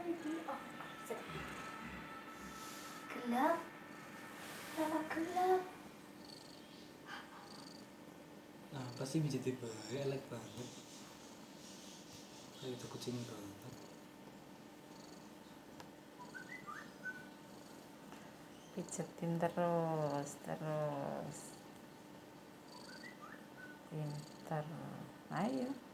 Oh, gelap. Kenapa gelap? Apa sih bisa tiba elek banget. Kayak itu kucing banget. Pijetin terus pinter, ayo.